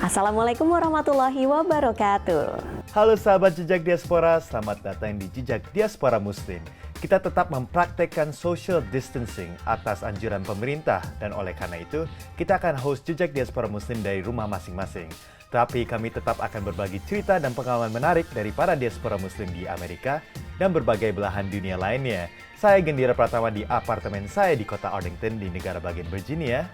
Assalamualaikum warahmatullahi wabarakatuh. Halo sahabat Jejak Diaspora, selamat datang di Jejak Diaspora Muslim. Kita tetap mempraktekkan social distancing atas anjuran pemerintah dan oleh karena itu, kita akan host Jejak Diaspora Muslim dari rumah masing-masing. Tapi kami tetap akan berbagi cerita dan pengalaman menarik dari para diaspora Muslim di Amerika dan berbagai belahan dunia lainnya. Saya Gendira Pratama di apartemen saya di kota Arlington di negara bagian Virginia.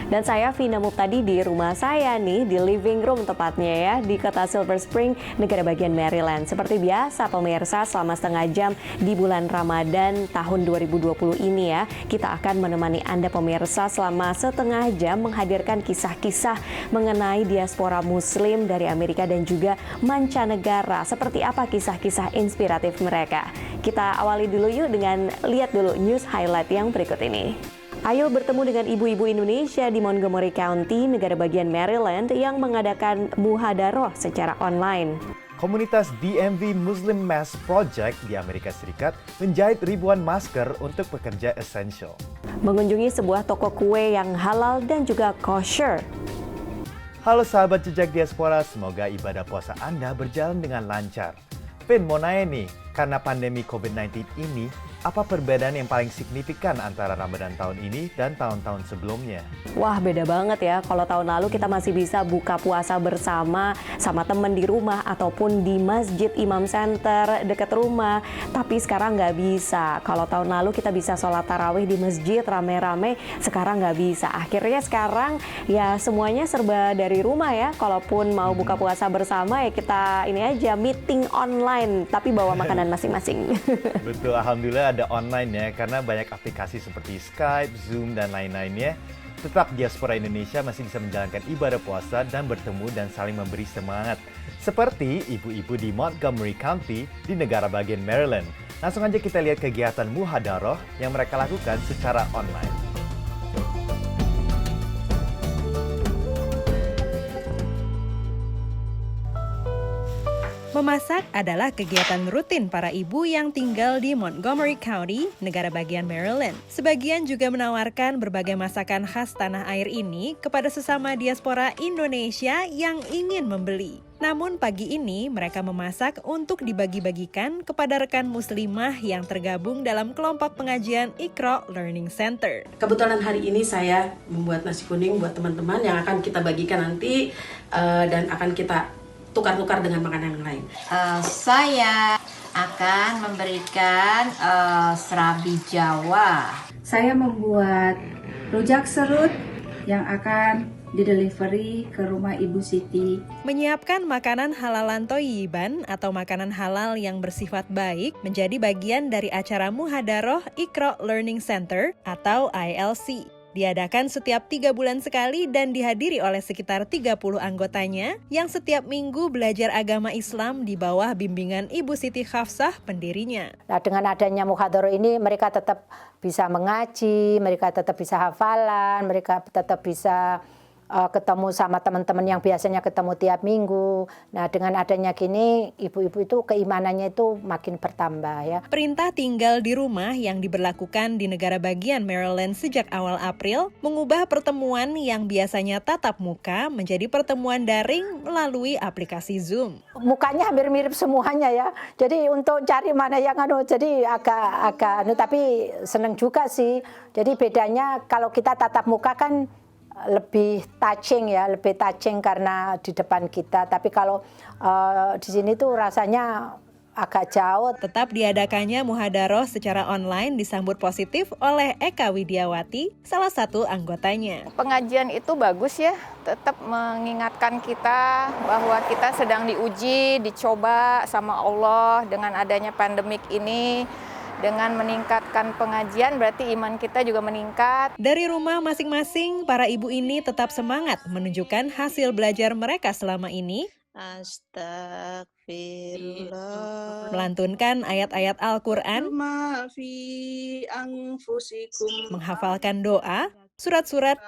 Dan saya Vina Muptadi di rumah saya nih, di living room tepatnya ya, di kota Silver Spring, negara bagian Maryland. Seperti biasa pemirsa, selama setengah jam di bulan Ramadan tahun 2020 ini ya, kita akan menemani Anda pemirsa selama setengah jam menghadirkan kisah-kisah mengenai diaspora Muslim dari Amerika dan juga mancanegara. Seperti apa kisah-kisah inspiratif mereka? Kita awali dulu yuk dengan lihat dulu news highlight yang berikut ini. Ayo bertemu dengan ibu-ibu Indonesia di Montgomery County, negara bagian Maryland yang mengadakan muhadaroh secara online. Komunitas DMV Muslim Mass Project di Amerika Serikat menjahit ribuan masker untuk pekerja esensial. Mengunjungi sebuah toko kue yang halal dan juga kosher. Halo sahabat Jejak Diaspora, semoga ibadah puasa Anda berjalan dengan lancar. Vin, mau nanya nih, karena pandemi COVID-19 ini, apa perbedaan yang paling signifikan antara Ramadan tahun ini dan tahun-tahun sebelumnya? Wah, beda banget ya. Kalau tahun lalu kita masih bisa buka puasa bersama sama teman di rumah ataupun di masjid Imam Center dekat rumah. Tapi sekarang nggak bisa. Kalau tahun lalu kita bisa sholat tarawih di masjid rame-rame, sekarang nggak bisa. Akhirnya sekarang ya semuanya serba dari rumah ya. Kalaupun mau buka puasa bersama ya kita ini aja meeting online, tapi bawa makanan masing-masing. Betul, alhamdulillah ada online ya, karena banyak aplikasi seperti Skype, Zoom, dan lain-lainnya. Tetap diaspora Indonesia masih bisa menjalankan ibadah puasa dan bertemu dan saling memberi semangat. Seperti ibu-ibu di Montgomery County di negara bagian Maryland. Langsung aja kita lihat kegiatan muhadaroh yang mereka lakukan secara online. Memasak adalah kegiatan rutin para ibu yang tinggal di Montgomery County, negara bagian Maryland. Sebagian juga menawarkan berbagai masakan khas tanah air ini kepada sesama diaspora Indonesia yang ingin membeli. Namun pagi ini mereka memasak untuk dibagi-bagikan kepada rekan muslimah yang tergabung dalam kelompok pengajian Iqra Learning Center. Kebetulan hari ini saya membuat nasi kuning buat teman-teman yang akan kita bagikan nanti dan akan kita tukar-tukar dengan makanan yang lain. Saya akan memberikan serabi Jawa. Saya membuat rujak serut yang akan didelivery ke rumah Ibu Siti. Menyiapkan makanan halalan Thoyiban atau makanan halal yang bersifat baik menjadi bagian dari acara muhadaroh Iqra Learning Center atau ILC. Diadakan setiap 3 bulan sekali dan dihadiri oleh sekitar 30 anggotanya yang setiap minggu belajar agama Islam di bawah bimbingan Ibu Siti Hafsah, pendirinya. Nah, dengan adanya muhadharah ini mereka tetap bisa mengaji, mereka tetap bisa hafalan, mereka tetap bisa ketemu sama teman-teman yang biasanya ketemu tiap minggu. Nah, dengan adanya gini, ibu-ibu itu keimanannya itu makin bertambah ya. Perintah tinggal di rumah yang diberlakukan di negara bagian Maryland sejak awal April mengubah pertemuan yang biasanya tatap muka menjadi pertemuan daring melalui aplikasi Zoom. Mukanya hampir mirip semuanya ya. Jadi untuk cari mana yang jadi agak tapi seneng juga sih. Jadi bedanya kalau kita tatap muka kan lebih touching karena di depan kita. Tapi kalau di sini tuh rasanya agak jauh. Tetap diadakannya muhadaroh secara online disambut positif oleh Eka Widiawati, salah satu anggotanya. Pengajian itu bagus ya, tetap mengingatkan kita bahwa kita sedang diuji, dicoba sama Allah dengan adanya pandemik ini. Dengan meningkatkan pengajian berarti iman kita juga meningkat. Dari rumah masing-masing, para ibu ini tetap semangat menunjukkan hasil belajar mereka selama ini. Astagfirullah. Melantunkan ayat-ayat Al-Quran, menghafalkan doa, surat-surat,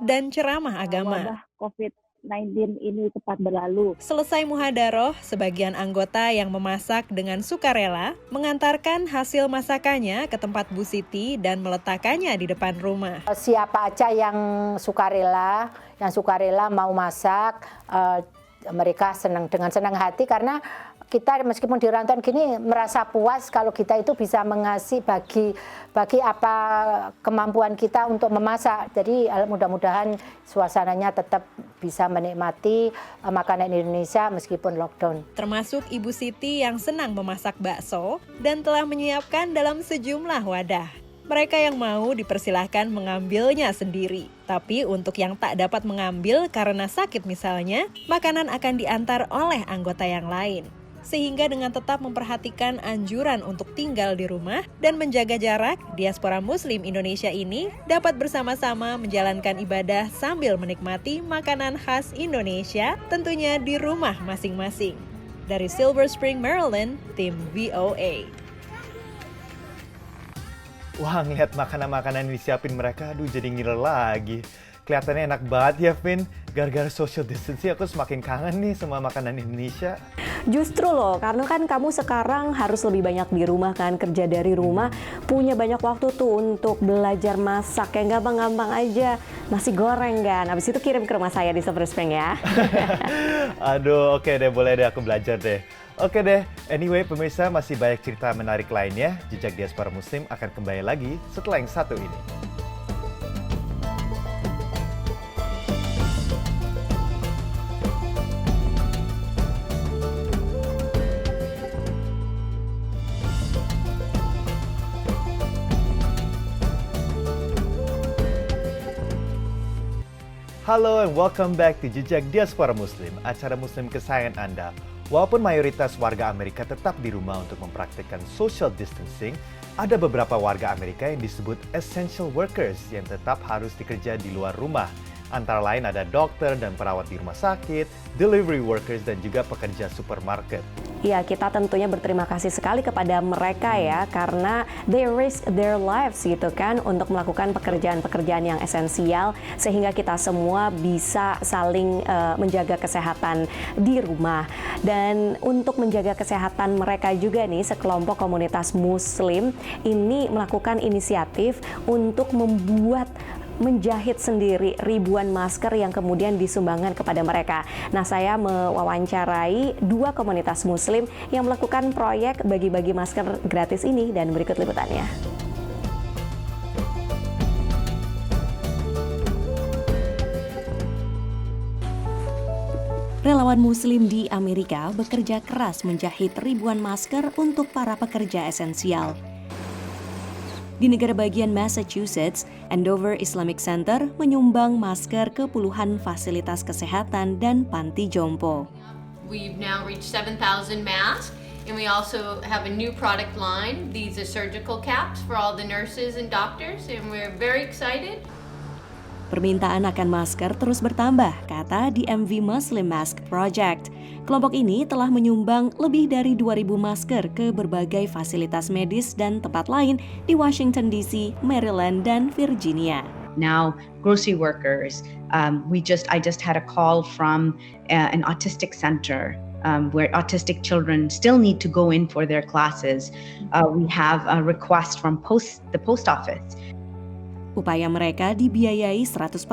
dan ceramah agama. COVID COVID-19 ini cepat berlalu. Selesai muhadaroh, sebagian anggota yang memasak dengan sukarela mengantarkan hasil masakannya ke tempat Bu Siti dan meletakkannya di depan rumah. Siapa aja yang sukarela mau masak, mereka senang dengan senang hati karena kita meskipun di rantauan gini merasa puas kalau kita itu bisa mengasih bagi apa kemampuan kita untuk memasak. Jadi mudah-mudahan suasananya tetap bisa menikmati makanan Indonesia meskipun lockdown. Termasuk Ibu Siti yang senang memasak bakso dan telah menyiapkan dalam sejumlah wadah. Mereka yang mau dipersilahkan mengambilnya sendiri. Tapi untuk yang tak dapat mengambil karena sakit misalnya, makanan akan diantar oleh anggota yang lain. Sehingga dengan tetap memperhatikan anjuran untuk tinggal di rumah dan menjaga jarak, diaspora Muslim Indonesia ini dapat bersama-sama menjalankan ibadah sambil menikmati makanan khas Indonesia, tentunya di rumah masing-masing. Dari Silver Spring, Maryland, tim VOA. Wah, ngeliat makanan-makanan yang disiapin mereka, aduh jadi ngiler lagi. Kelihatannya enak banget ya, Vin. Gara-gara social distancing aku semakin kangen nih sama makanan Indonesia. Justru loh, karena kan kamu sekarang harus lebih banyak di rumah kan, kerja dari rumah, punya banyak waktu tuh untuk belajar masak yang gampang-gampang aja. Nasi goreng kan, habis itu kirim ke rumah saya di Silver Spring ya. Aduh, oke deh, boleh deh aku belajar deh. Oke deh, anyway pemirsa masih banyak cerita menarik lainnya. Jejak Diaspora Muslim akan kembali lagi setelah yang satu ini. Halo and welcome back to Jejak Diaspora Muslim, acara Muslim kesayangan Anda. Walaupun mayoritas warga Amerika tetap di rumah untuk mempraktikkan social distancing, ada beberapa warga Amerika yang disebut essential workers yang tetap harus dikerja di luar rumah. Antara lain ada dokter dan perawat di rumah sakit, delivery workers, dan juga pekerja supermarket. Ya, kita tentunya berterima kasih sekali kepada mereka ya, karena they risk their lives gitu kan untuk melakukan pekerjaan-pekerjaan yang esensial sehingga kita semua bisa saling menjaga kesehatan di rumah. Dan untuk menjaga kesehatan mereka juga nih, sekelompok komunitas muslim ini melakukan inisiatif untuk menjahit sendiri ribuan masker yang kemudian disumbangkan kepada mereka. Nah, saya mewawancarai dua komunitas muslim yang melakukan proyek bagi-bagi masker gratis ini dan berikut liputannya. Relawan muslim di Amerika bekerja keras menjahit ribuan masker untuk para pekerja esensial. Di negara bagian Massachusetts, Andover Islamic Center menyumbang masker ke puluhan fasilitas kesehatan dan panti jompo. We've now reached 7,000 masks, and we also have a new product line. These are surgical caps for all the nurses and doctors, and we're very excited. Permintaan akan masker terus bertambah, kata DMV Muslim Mask Project. Kelompok ini telah menyumbang lebih dari 2.000 masker ke berbagai fasilitas medis dan tempat lain di Washington DC, Maryland, dan Virginia. Now, grocery workers, I just had a call from an autistic center where autistic children still need to go in for their classes. We have a request from the post office. Upaya mereka dibiayai 100%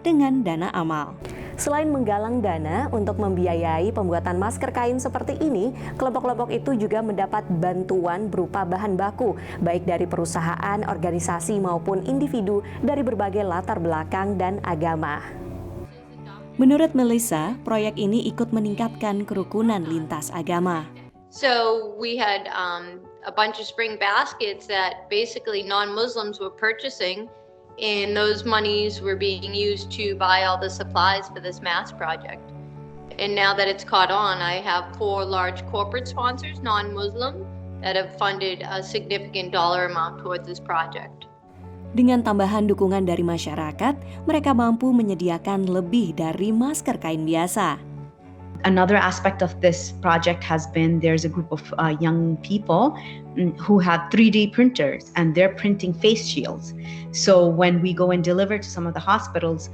dengan dana amal. Selain menggalang dana untuk membiayai pembuatan masker kain seperti ini, kelompok-kelompok itu juga mendapat bantuan berupa bahan baku, baik dari perusahaan, organisasi maupun individu dari berbagai latar belakang dan agama. Menurut Melissa, proyek ini ikut meningkatkan kerukunan lintas agama. So we had a bunch of spring baskets that basically non-Muslims were purchasing, and those monies were being used to buy all the supplies for this mask project. And now that it's caught on, I have 4 large corporate sponsors, non-Muslim, that have funded a significant dollar amount towards this project. Dengan tambahan dukungan dari masyarakat, mereka mampu menyediakan lebih dari masker kain biasa. Another aspect of this project has been there's a group of young people who have 3D printers and they're printing face shields. So when we go and deliver to some of the hospitals,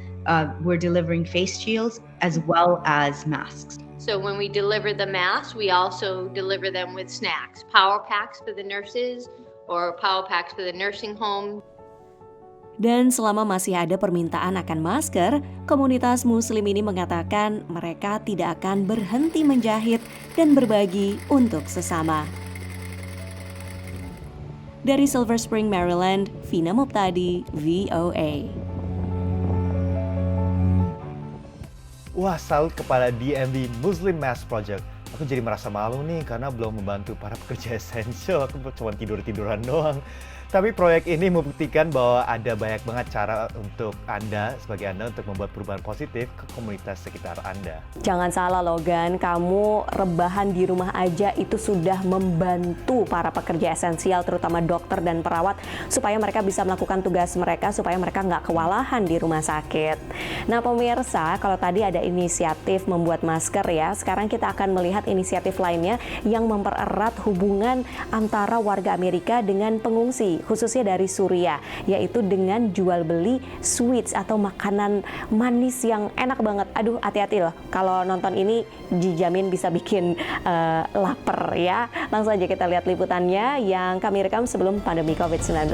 we're delivering face shields as well as masks. So when we deliver the masks, we also deliver them with snacks, power packs for the nurses or power packs for the nursing home. Dan selama masih ada permintaan akan masker, komunitas muslim ini mengatakan mereka tidak akan berhenti menjahit dan berbagi untuk sesama. Dari Silver Spring, Maryland, Vina Muptadi, VOA. Wah, salut kepada DMV Muslim Mass Project. Aku jadi merasa malu nih karena belum membantu para pekerja esensial. Aku cuma tidur-tiduran doang. Tapi proyek ini membuktikan bahwa ada banyak banget cara untuk Anda, sebagai Anda, untuk membuat perubahan positif ke komunitas sekitar Anda. Jangan salah Logan, kamu rebahan di rumah aja itu sudah membantu para pekerja esensial, terutama dokter dan perawat, supaya mereka bisa melakukan tugas mereka, supaya mereka nggak kewalahan di rumah sakit. Nah pemirsa, kalau tadi ada inisiatif membuat masker ya, sekarang kita akan melihat inisiatif lainnya yang mempererat hubungan antara warga Amerika dengan pengungsi, khususnya dari Suriah, yaitu dengan jual beli sweets atau makanan manis yang enak banget. Aduh, hati-hati loh, kalau nonton ini dijamin bisa bikin lapar ya. Langsung aja kita lihat liputannya yang kami rekam sebelum pandemi COVID-19.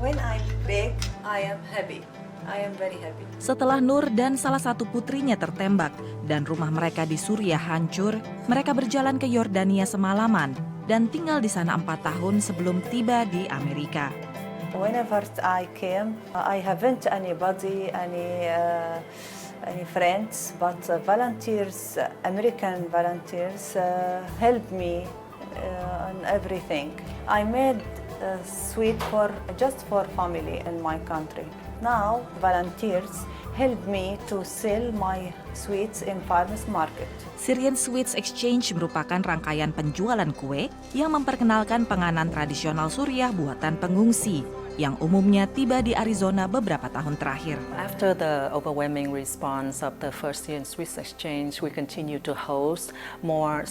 When I'm big, I am happy. I am very happy. Setelah Nur dan salah satu putrinya tertembak dan rumah mereka di Suriah hancur, mereka berjalan ke Yordania semalaman dan tinggal di sana 4 tahun sebelum tiba di Amerika. Whenever I came, I haven't anybody, any friends, but volunteers, American volunteers, helped me on everything. I made sweet just for family in my country. Now, volunteers help me to sell my sweets in farmers market. Syrian Sweets Exchange merupakan rangkaian penjualan kue yang memperkenalkan penganan tradisional Suriah buatan pengungsi yang umumnya tiba di Arizona beberapa tahun terakhir. After the overwhelming response of the first Syrian Sweets Exchange, we continue to host more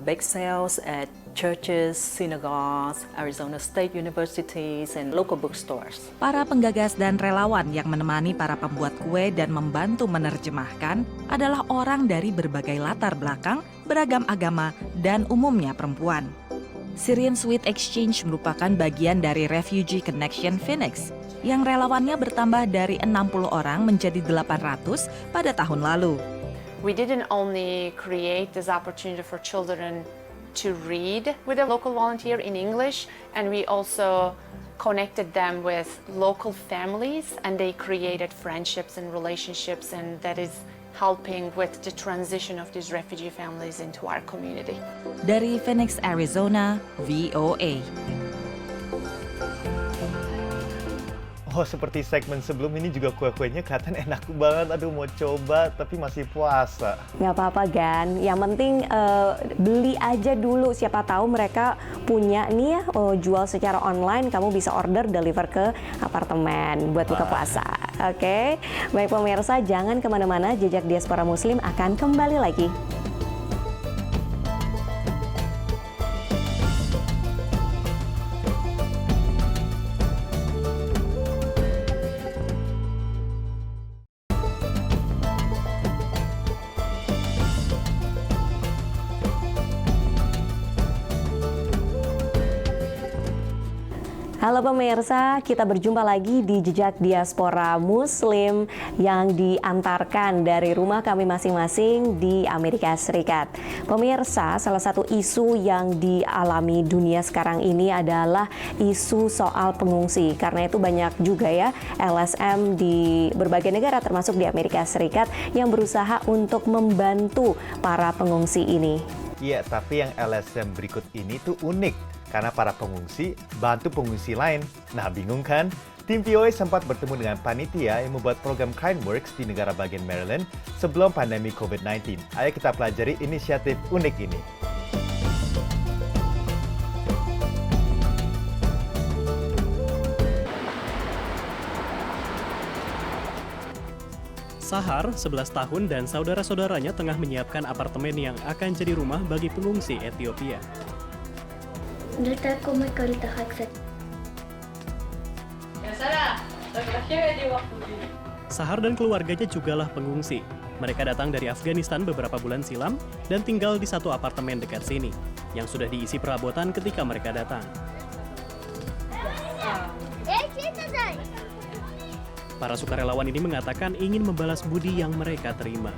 bake sales at churches, synagogues, Arizona State Universities, and local bookstores. Para penggagas dan relawan yang menemani para pembuat kue dan membantu menerjemahkan adalah orang dari berbagai latar belakang, beragam agama, dan umumnya perempuan. Syrian Sweet Exchange merupakan bagian dari Refugee Connection Phoenix yang relawannya bertambah dari 60 orang menjadi 800 pada tahun lalu. We didn't only create this opportunity for children to read with a local volunteer in English, and we also connected them with local families, and they created friendships and relationships, and that is helping with the transition of these refugee families into our community. Dari Phoenix, Arizona, VOA. Oh, seperti segmen sebelum ini juga kue-kuenya kelihatan enak banget. Aduh, mau coba tapi masih puasa. Nggak apa-apa, Gan. Yang penting beli aja dulu. Siapa tahu mereka punya nih ya, jual secara online. Kamu bisa order, deliver ke apartemen buat buka puasa. Oke? Baik pemirsa, jangan kemana-mana. Jejak Diaspora Muslim akan kembali lagi. Halo pemirsa, kita berjumpa lagi di Jejak Diaspora Muslim yang diantarkan dari rumah kami masing-masing di Amerika Serikat. Pemirsa, salah satu isu yang dialami dunia sekarang ini adalah isu soal pengungsi. Karena itu banyak juga ya LSM di berbagai negara termasuk di Amerika Serikat yang berusaha untuk membantu para pengungsi ini. Iya, tapi yang LSM berikut ini tuh unik. Karena para pengungsi bantu pengungsi lain. Nah, bingung kan? Tim VOA sempat bertemu dengan panitia yang membuat program Kindworks di negara bagian Maryland sebelum pandemi COVID-19. Ayo kita pelajari inisiatif unik ini. Sahar, 11 tahun, dan saudara-saudaranya tengah menyiapkan apartemen yang akan jadi rumah bagi pengungsi Ethiopia. Sahar dan keluarganya jugalah pengungsi. Mereka datang dari Afghanistan beberapa bulan silam dan tinggal di satu apartemen dekat sini, yang sudah diisi perabotan ketika mereka datang. Para sukarelawan ini mengatakan ingin membalas budi yang mereka terima.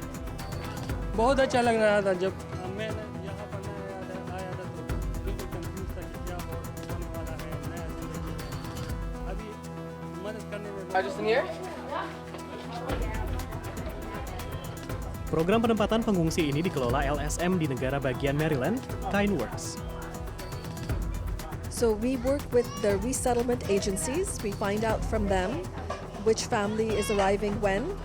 Program penempatan pengungsi ini dikelola LSM di negara bagian Maryland, KindWorks. So we work with the resettlement agencies. We find out from them which family is arriving when.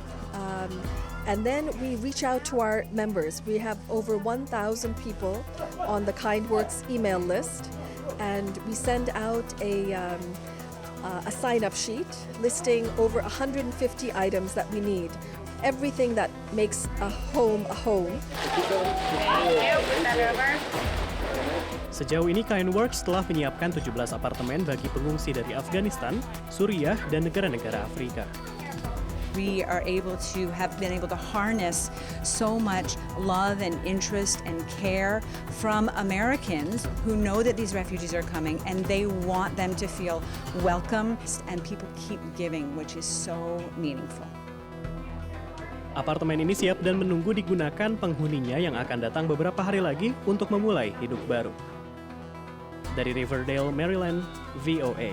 And then we reach out to our members. We have over 1,000 people on the KindWorks email list. And we send out a sign-up sheet listing over 150 items that we need. Everything that makes a home a home. Sejauh ini KindWorks telah menyiapkan 17 apartemen bagi pengungsi dari Afghanistan, Suriah, dan negara-negara Afrika. We are able to have been able to harness so much love and interest and care from Americans who know that these refugees are coming and they want them to feel welcome, and people keep giving, which is so meaningful. Apartemen ini siap dan menunggu digunakan penghuninya yang akan datang beberapa hari lagi untuk memulai hidup baru. Dari Riverdale, Maryland, VOA.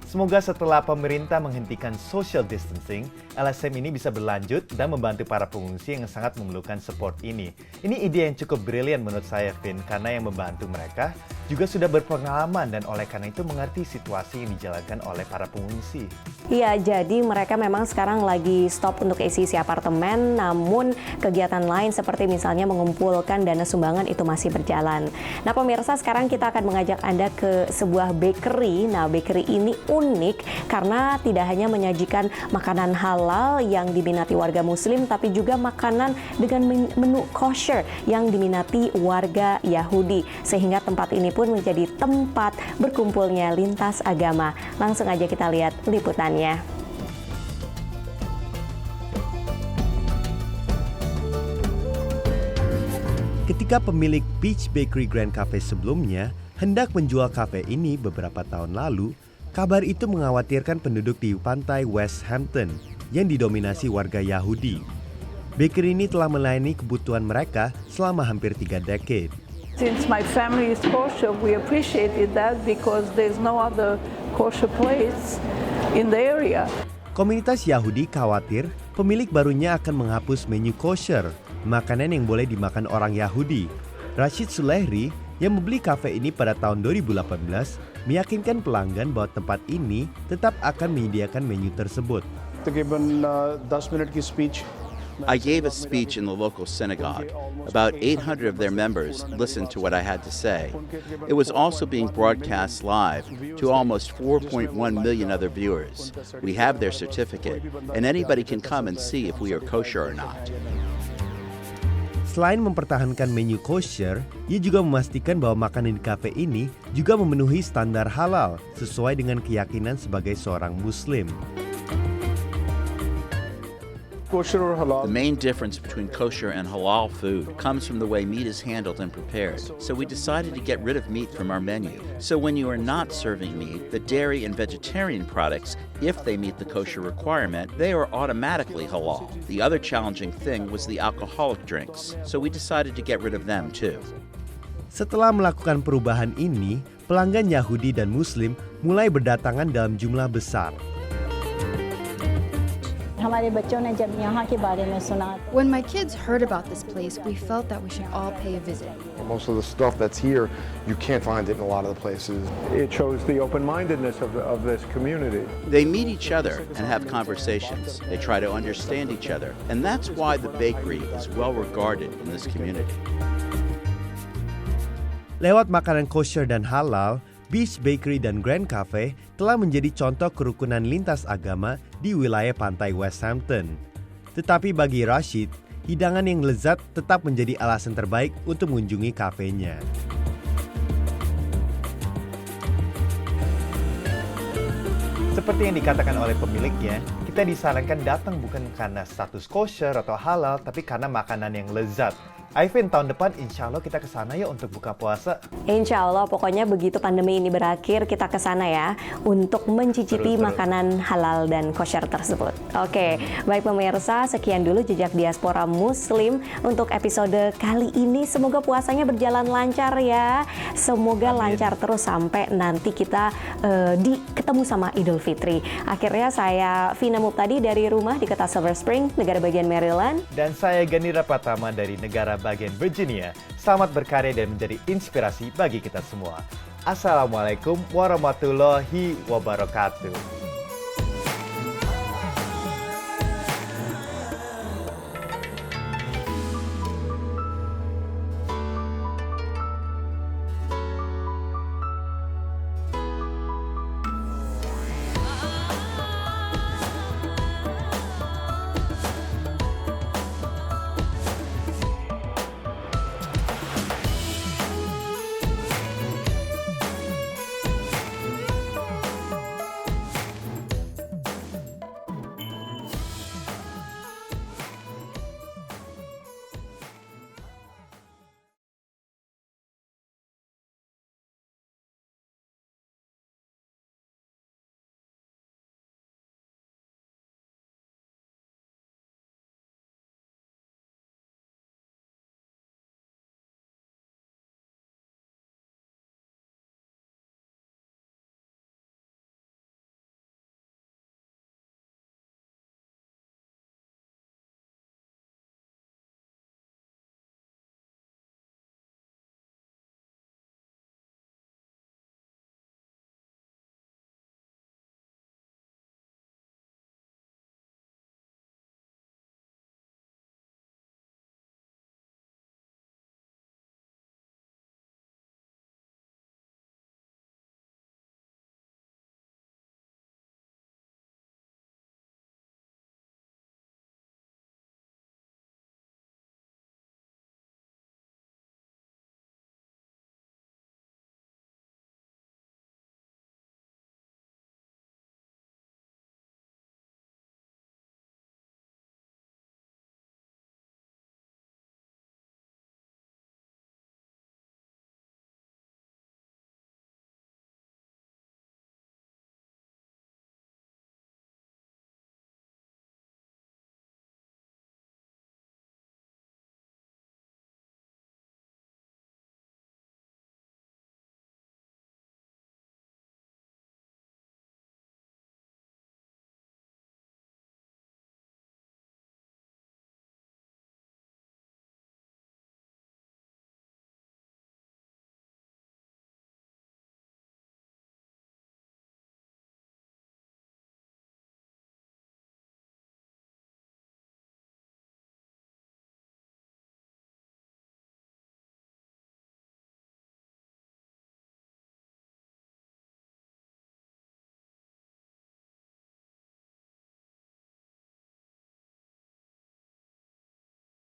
Semoga setelah pemerintah menghentikan social distancing, LSM ini bisa berlanjut dan membantu para pengungsi yang sangat memerlukan support ini. Ini ide yang cukup brilian menurut saya, Vin, karena yang membantu mereka juga sudah berpengalaman dan oleh karena itu mengerti situasi yang dijalankan oleh para pengungsi. Iya, jadi mereka memang sekarang lagi stop untuk isi apartemen, namun kegiatan lain seperti misalnya mengumpulkan dana sumbangan itu masih berjalan. Nah pemirsa, sekarang kita akan mengajak Anda ke sebuah bakery. Nah bakery ini unik karena tidak hanya menyajikan makanan halal yang diminati warga muslim, tapi juga makanan dengan menu kosher yang diminati warga Yahudi. Sehingga tempat ini pun menjadi tempat berkumpulnya lintas agama. Langsung aja kita lihat liputannya. Ketika pemilik Peach Bakery Grand Cafe sebelumnya hendak menjual kafe ini beberapa tahun lalu, kabar itu mengkhawatirkan penduduk di pantai West Hampton yang didominasi warga Yahudi. Bakery ini telah melayani kebutuhan mereka selama hampir 3 dekade. Since my family is kosher, we appreciated that because there's no other kosher place in the area. Komunitas Yahudi khawatir pemilik barunya akan menghapus menu kosher, makanan yang boleh dimakan orang Yahudi. Rashid Sulehri yang membeli kafe ini pada tahun 2018 meyakinkan pelanggan bahwa tempat ini tetap akan menyediakan menu tersebut. I gave a speech in the local synagogue. About 800 of their members listened to what I had to say. It was also being broadcast live to almost 4.1 million other viewers. We have their certificate, and anybody can come and see if we are kosher or not. Selain mempertahankan menu kosher, ia juga memastikan bahwa makanan di kafe ini juga memenuhi standar halal sesuai dengan keyakinan sebagai seorang Muslim. The main difference between kosher and halal food comes from the way meat is handled and prepared. So we decided to get rid of meat from our menu. So when you are not serving meat, the dairy and vegetarian products, if they meet the kosher requirement, they are automatically halal. The other challenging thing was the alcoholic drinks. So we decided to get rid of them too. Setelah melakukan perubahan ini, pelanggan Yahudi dan Muslim mulai berdatangan dalam jumlah besar. When my kids heard about this place, we felt that we should all pay a visit. Most of the stuff that's here, you can't find it in a lot of the places. It shows the open-mindedness of this community. They meet each other and have conversations. They try to understand each other. And that's why the bakery is well regarded in this community. Lewat makanan kosher dan halal, Beach Bakery dan Grand Cafe telah menjadi contoh kerukunan lintas agama di wilayah pantai West Hampton. Tetapi bagi Rashid, hidangan yang lezat tetap menjadi alasan terbaik untuk mengunjungi kafenya. Seperti yang dikatakan oleh pemiliknya, kita disarankan datang bukan karena status kosher atau halal, tapi karena makanan yang lezat. Ivan, tahun depan insya Allah kita ke sana ya untuk buka puasa. Insya Allah, pokoknya begitu pandemi ini berakhir, kita ke sana ya untuk mencicipi makanan halal dan kosher tersebut. Oke, baik pemirsa, sekian dulu Jejak Diaspora Muslim untuk episode kali ini. Semoga puasanya berjalan lancar ya. Semoga lancar terus sampai nanti kita ketemu sama Idul Fitri. Akhirnya saya Vina Muptadi dari rumah di kota Silver Spring, negara bagian Maryland. Dan saya Ganira Pratama dari negara bagian Virginia. Selamat berkarya dan menjadi inspirasi bagi kita semua. Assalamualaikum warahmatullahi wabarakatuh.